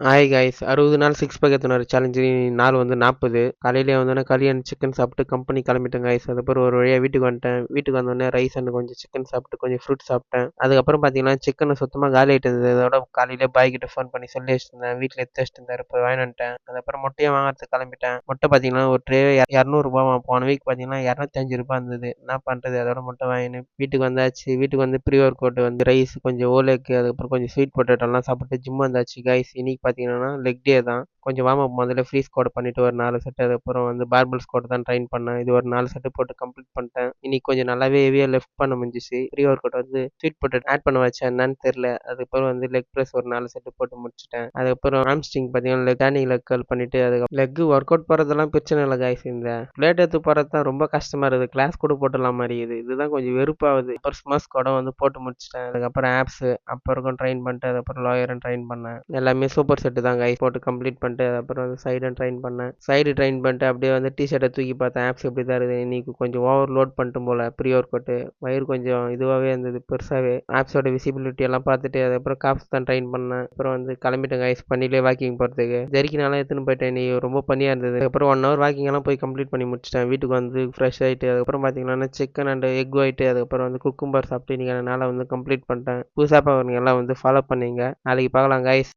Hi guys 60 நாள் six pack எத்தனாரு challenge நாள் வந்து 40. காலையிலே வந்தோடனே கறி அண்ட் சிக்கன் சாப்பிட்டு கம்பெனி கிளம்பிட்டேன் காய்ஸ். அதுக்கப்புறம் ஒரு வழியாக வீட்டுக்கு வந்துட்டேன். வீட்டுக்கு வந்தோடனே ரைஸ் அண்ட் கொஞ்சம் சிக்கன் சாப்பிட்டு கொஞ்சம் ஃப்ரூட் சாப்பிட்டேன். அதுக்கப்புறம் பார்த்தீங்கன்னா சிக்கனை சுத்தமாக காலி ஆகிட்டு இருந்தது. அதோட காலையிலே பாய் கிட்ட ஃபோன் பண்ணி சொல்லி வச்சிருந்தேன். வீட்டில் எடுத்து வச்சிட்டு இருந்தாரு, போய் வாங்கிட்டு வந்துட்டேன். அதுக்கப்புறம் முட்டையை வாங்குறதுக்கு கிளம்பிட்டேன். முட்டை பார்த்தீங்கன்னா ஒரு ட்ரே 200 போன வீக் பார்த்தீங்கன்னா 205 இருந்தது. என்ன பண்ணுறது, அதோட முட்டை வாங்கினு வீட்டுக்கு வந்தாச்சு. வீட்டுக்கு வந்து ப்ரீ ஒர்க் அவுட் வந்து ரைஸ் கொஞ்சம் ஓலேக்கு அதுக்கப்புறம் கொஞ்சம் ஸ்வீட் பொட்டேட்டோலாம் சாப்பிட்டு ஜிம் வந்தாச்சு கைஸ். இன்னைக்கு பார்த்தீங்கன்னா லெக் டே தான். கொஞ்சம் வார்ம் அப் முதல்ல ஃப்ரீ ஸ்குவாட் பண்ணிட்டு ஒரு 4 செட், அதுக்கப்புறம் வந்து பார்பல் ஸ்குவாட் தான் ட்ரைன் பண்ணேன். இது ஒரு 4 செட்டு போட்டு கம்ப்ளீட் பண்ணிட்டேன். இன்னைக்கு கொஞ்சம் நல்லாவே ஹெவியாக லெஃப்ட் பண்ண முடிஞ்சிச்சு. ப்ரீ ஒர்க் அவுட் வந்து ஸ்வீட் பொட்டேட்டோ ஆட் பண்ண வச்சேன் என்னன்னு தெரியல. அதுக்கப்புறம் வந்து லெக் ப்ரெஸ் ஒரு 4 செட்டு போட்டு முடிச்சிட்டேன். அதுக்கப்புறம் ஆம்ஸ்ட்ரிங் பார்த்தீங்கன்னா லெக் கல் பண்ணிட்டு அதுக்கு லெக் ஒர்க் அவுட் போகிறதெல்லாம் பிரச்சனை இல்லை கைஸ். இந்த பிளேட் எடுத்து போகிறது தான் ரொம்ப கஷ்டமா இருக்குது. கிளாஸ் கூட போட்டுடலாம் மாதிரி இதுதான் கொஞ்சம் வெறுப்பாகுது. அப்புறம் ஸ்மஸ் கூட வந்து போட்டு முடிச்சிட்டேன். அதுக்கப்புறம் ஆப்ஸ் அப்புறம் ட்ரைன் பண்ணிட்டு அதுக்கப்புறம் லாயரும் ட்ரைன் பண்ணேன். எல்லாமே சூப்பர் செட்டு தான் கைஸ் போட்டு கம்ப்ளீட் பண்ணிட்டு அப்புறம் வந்து சைடும் ட்ரைன் பண்ணேன். சைடு ட்ரைன் பண்ணிட்டு அப்படியே வந்து டிஷர்ட்டை தூக்கி பார்த்தேன். ஆப்ஸ் எப்படி தான் இருக்குது. இன்னைக்கு கொஞ்சம் ஓவர் லோட் பண்ணிட்டும் போல ப்ரீ ஒர்க் அவுட்டு. வயிறு கொஞ்சம் இதுவாகவே இருந்தது பெருசாகவே. ஆப்ஸோட விசிபிலிட்டி எல்லாம் பார்த்துட்டு அதுக்கப்புறம் காப்ஸ் தான் ட்ரைன் பண்ணேன். அப்புறம் வந்து கிளம்பிட்டேன் கைஸ் பண்ணிலே வாக்கிங் போகிறதுக்கு. ஜெரிக்கினாலாம் எடுத்துன்னு போயிட்டேன். நீ ரொம்ப பனியாக இருந்தது. அதுக்கப்புறம் 1 ஹவர் வாக்கிங் எல்லாம் போய் கம்ப்ளீட் பண்ணி முடிச்சிட்டேன். வீட்டுக்கு வந்து ஃப்ரெஷ் ஆகிட்டு அதுக்கப்புறம் பார்த்தீங்கன்னா சிக்கன் அண்ட் எக் ஒயிட்டு அதுக்கப்புறம் வந்து குக்கும்பர் சாப்பிட்டு இன்னைக்கு நாளை வந்து கம்ப்ளீட் பண்ணிட்டேன். புதுசாக பார்க்குறவங்க எல்லாம் வந்து ஃபாலோ பண்ணீங்க. நாளைக்கு பார்க்கலாம் கைஸ்.